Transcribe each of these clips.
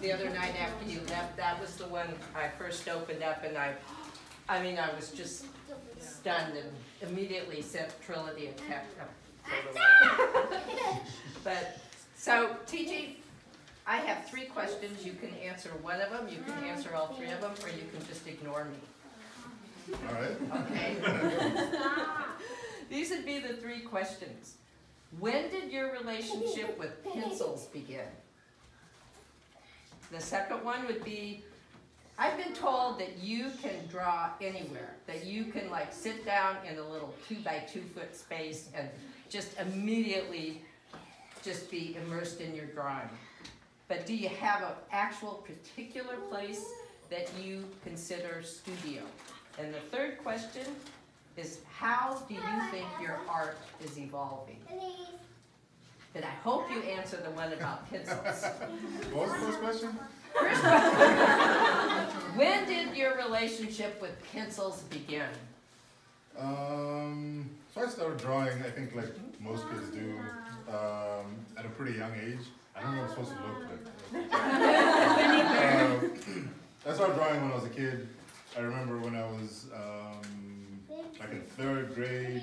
the other night after you left. That was the one I first opened up, and I mean, I was just stunned and immediately sent Trinity a text. But, so, TG, I have 3 questions. You can answer one of them, you can answer all 3 of them, or you can just ignore me. All right. Okay? These would be the 3 questions. When did your relationship with pencils begin? The second one would be, I've been told that you can draw anywhere, that you can like sit down in a little 2x2 foot space and just immediately just be immersed in your drawing. But do you have an actual particular place that you consider studio? And the third question is, how do you think your art is evolving? And I hope you answer the one about pencils. What was the first question? First question, when did your relationship with pencils begin? So I started drawing, I think like most kids do, at a pretty young age. I don't know what I'm supposed to look like. I started drawing when I was a kid. I remember when I was like in 3rd grade,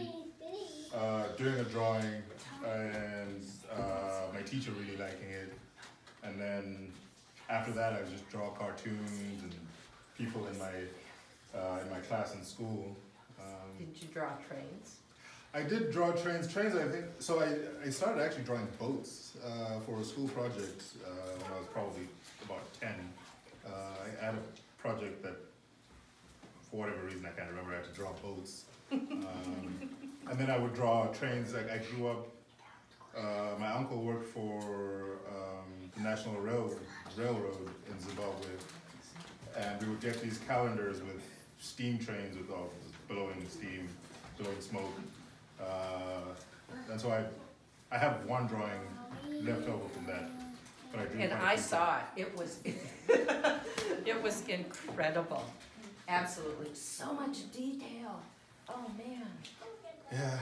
doing a drawing, and my teacher really liking it. And then after that, I would just draw cartoons and people in my class in school. Did you draw trains? I did draw trains. Trains, I think. So I started actually drawing boats for a school project when I was probably about 10. I had a project that, for whatever reason, I can't remember, I had to draw boats. And then I would draw trains. I grew up, my uncle worked for the National Railroad in Zimbabwe, and we would get these calendars with steam trains with all blowing steam, blowing smoke. And so I have one drawing left over from that. But I do. And I saw it. It was it was incredible. Absolutely, so much detail. Oh man. Yeah.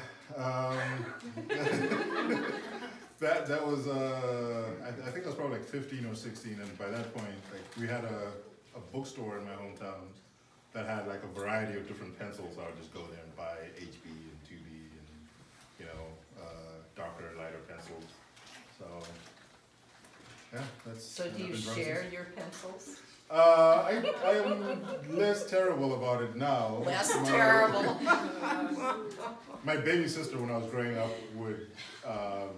That was I think I was probably like 15 or 16, and by that point, like we had a bookstore in my hometown that had like a variety of different pencils. I would just go there and buy HB and 2B and, you know, darker, lighter pencils. So yeah, that's. So do you share your pencils? I am less terrible about it now. Less terrible. My baby sister, when I was growing up, would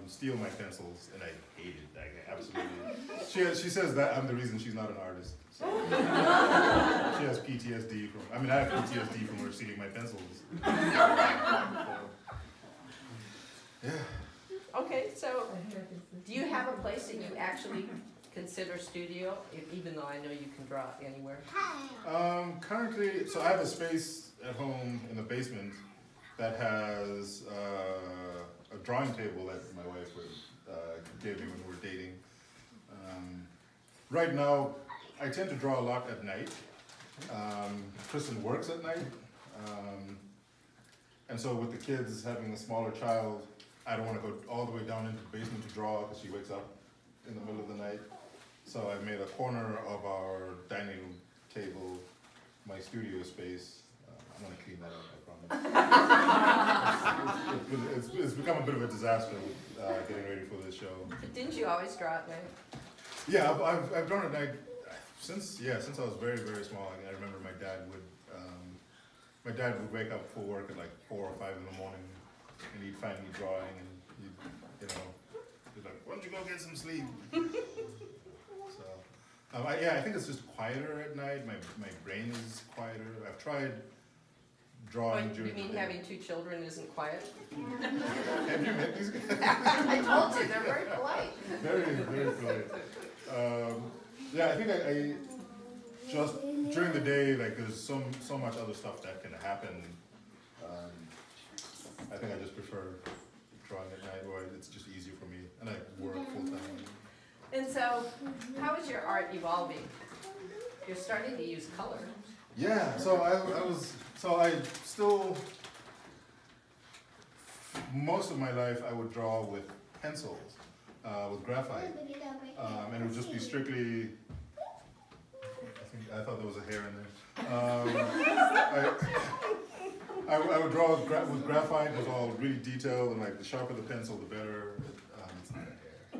steal my pencils, and I hated it. I absolutely. She says that I'm the reason she's not an artist. So. She has PTSD from. I mean, I have PTSD from her stealing my pencils. Yeah. Okay, so do you have a place that you actually consider studio, even though I know you can draw anywhere? Currently, so I have a space at home in the basement that has a drawing table that my wife gave me when we were dating. Right now, I tend to draw a lot at night. Kristen works at night. And so with the kids having a smaller child, I don't want to go all the way down into the basement to draw because she wakes up in the middle of the night. So I've made a corner of our dining table my studio space. I'm going to clean that up, I promise. It's become a bit of a disaster getting ready for this show. Didn't you always draw at night? Yeah, I've drawn at night since I was very, very small. I remember my dad would wake up for work at like 4 or 5 in the morning, and he'd find me drawing, and he'd like, "Why don't you go get some sleep?" So, I think it's just quieter at night. My brain is quieter. I've tried drawing during the day. You mean having 2 children isn't quiet? Have you met these guys? I told you, they're very polite. Very, very polite. Yeah, I think I just during the day, like there's so much other stuff that can happen. I think I just prefer drawing at night, or it's just easier for me, and I work full time. And so, how is your art evolving? You're starting to use color. Yeah, so I still, most of my life I would draw with pencils, with graphite, and it would just be strictly I thought there was a hair in there. I would draw with graphite. It was all really detailed, and like the sharper the pencil, the better. It's not a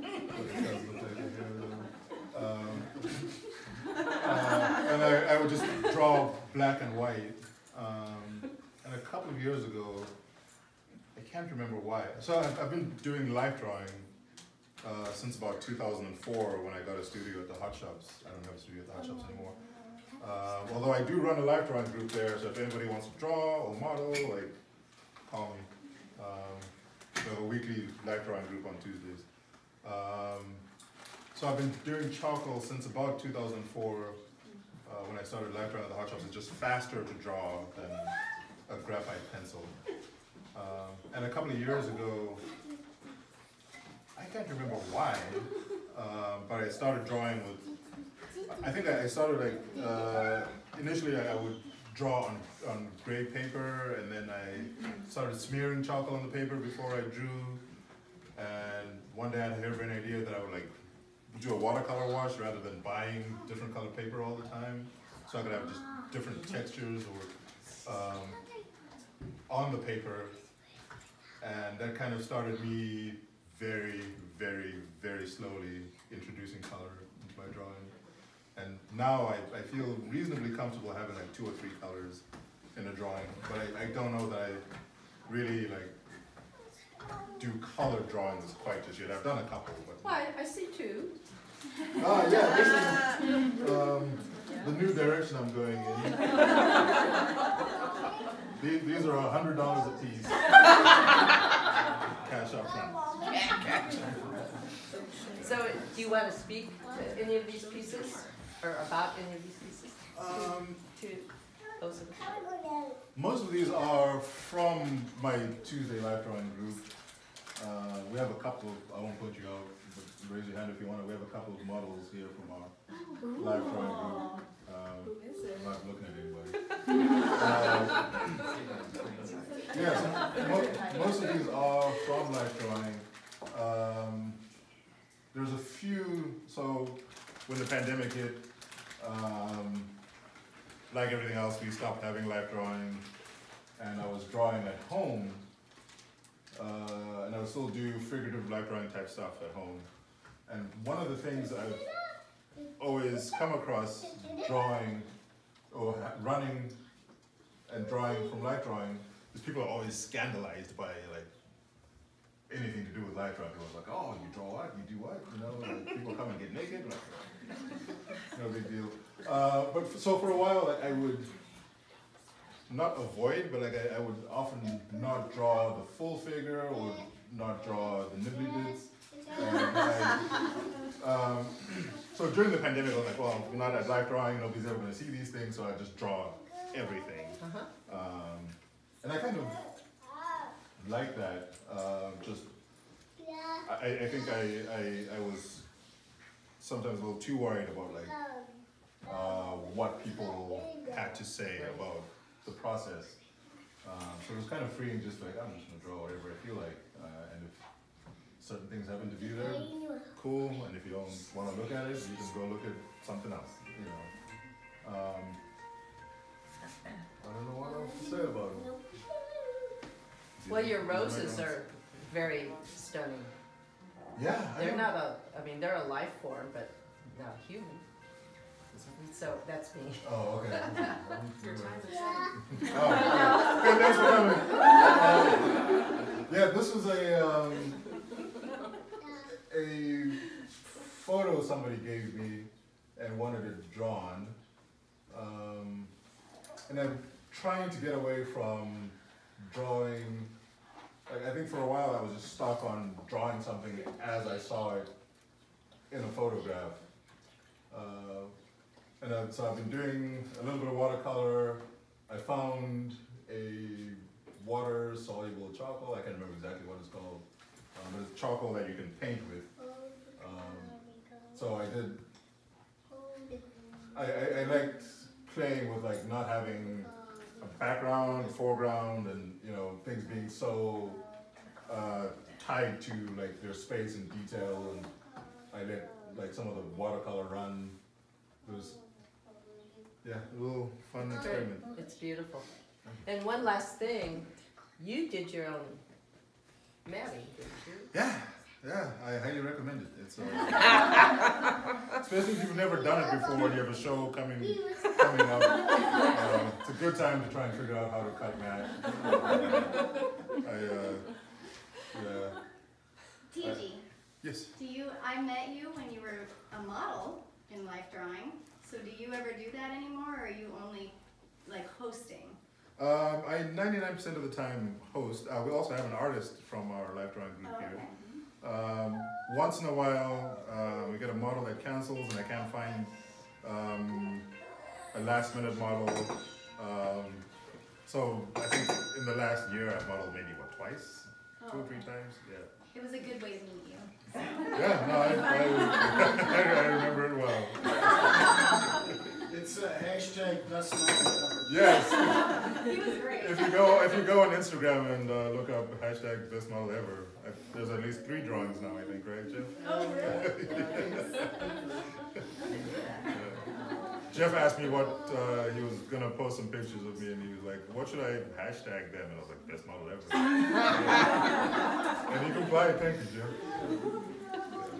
hair, but it does look like a hair though. And I would just draw black and white. And a couple of years ago, I can't remember why. So I've been doing life drawing since about 2004 when I got a studio at the Hot Shops. I don't have a studio at the Hot Shops anymore. Although I do run a life drawing group there, so if anybody wants to draw or model, like, call me. We have a weekly life drawing group on Tuesdays. So I've been doing charcoal since about 2004 when I started life drawing at the Hot Shops. It's just faster to draw than a graphite pencil. And a couple of years ago, I can't remember why, but I started drawing with, I think I started like, initially I would draw on gray paper, and then I started smearing charcoal on the paper before I drew. And one day I had a harebrained idea that I would like do a watercolor wash rather than buying different colored paper all the time. So I could have just different textures or on the paper. And that kind of started me very, very, very slowly introducing color into my drawing. And now I feel reasonably comfortable having like 2 or 3 colors in a drawing, but I don't know that I really like do color drawings quite just yet. I've done a couple, but. Well, I see 2. Yeah, this is the new direction I'm going in. These are $100 a piece. Cash up front. So, do you want to speak to any of these pieces, or about any of these pieces? To those of Most of these are from my Tuesday life drawing group. We have a couple of, I won't put you out, but raise your hand if you want to. We have a couple of models here from our life drawing group. Who is it? I'm not looking at anybody. Yes, most of these are from life drawing. There's a few, so when the pandemic hit, like everything else, we stopped having life drawing, and I was drawing at home, and I would still do figurative life drawing type stuff at home. And one of the things I've always come across drawing or running and drawing from life drawing is people are always scandalized by like anything to do with life drawing. People are like, oh, you draw what? You do what? You know, like, people come and get naked. Like, no big deal. So for a while, like, I would not avoid, but like I would often not draw the full figure or not draw the nibbly bits. So during the pandemic, I was like, well, I'm not at life drawing, nobody's ever going to see these things, so I just draw everything. And I kind of like that. I think I was sometimes a little too worried about like what people had to say about the process. So it was kind of freeing, just like, I'm just going to draw whatever I feel like. And if certain things happen to be there, cool. And if you don't want to look at it, you can go look at something else, you know. I don't know what else to say about it. Well, your roses are very stunning. Yeah. They're not I mean, they're a life form, but not human. So that's me. Oh, okay. Your time is Oh, okay, thanks for coming. Yeah, this was a photo somebody gave me and wanted it drawn. And I'm trying to get away from drawing. Like, I think for a while I was just stuck on drawing something as I saw it in a photograph. So I've been doing a little bit of watercolor. I found a water-soluble charcoal. I can't remember exactly what it's called. But it's charcoal that you can paint with. So I liked playing with like not having a background, a foreground, and you know, things being so tied to like their space and detail, and I let like some of the watercolor run. fun experiment. It's beautiful. And one last thing, you did your own matting, didn't you? Yeah, I highly recommend it. It's especially if you've never done it before and you have a show coming up. It's a good time to try and figure out how to cut mat. TG, Yes. I met you when you were a model in life drawing, so do you ever do that anymore, or are you only like hosting? I 99% of the time host. We also have an artist from our life drawing group here. Okay. Once in a while, we get a model that cancels and I can't find a last minute model. So I think in the last year I've modeled maybe, twice? Oh, 2 or 3 times? Yeah. It was a good way to meet you. Yeah, no, I remember it well. It's a hashtag best model ever. Yes. He was great. If you go on Instagram and look up hashtag best model ever, there's at least 3 drawings now, I think, right, Jeff? Oh, really? Jeff asked me what he was gonna post some pictures of me, and he was like, "What should I hashtag them?" And I was like, "Best model ever." And he complied. Thank you, Jeff.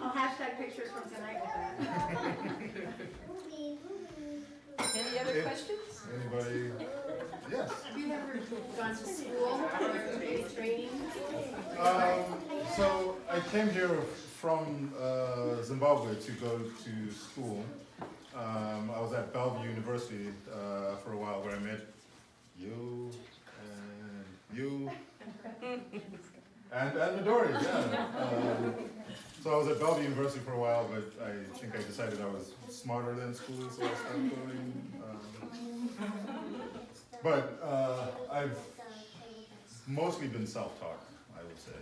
I'll hashtag pictures from tonight with that. Any other questions? Anybody? Yes. Have you ever gone to school or any training? So I came here from Zimbabwe to go to school. I was at Bellevue University for a while, where I met you and Midori. Yeah. So I was at Bellevue University for a while, but I think I decided I was smarter than school, so I stopped going. But I've mostly been self-taught, I would say.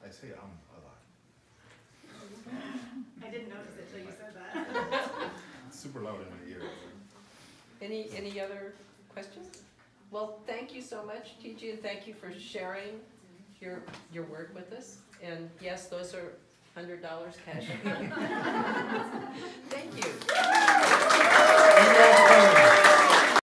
I say a lot. I didn't notice it till you said that. It's super loud in my ear. Any other questions? Well, thank you so much, TG, and thank you for sharing your work with us. And yes, those are $100 cash. Thank you.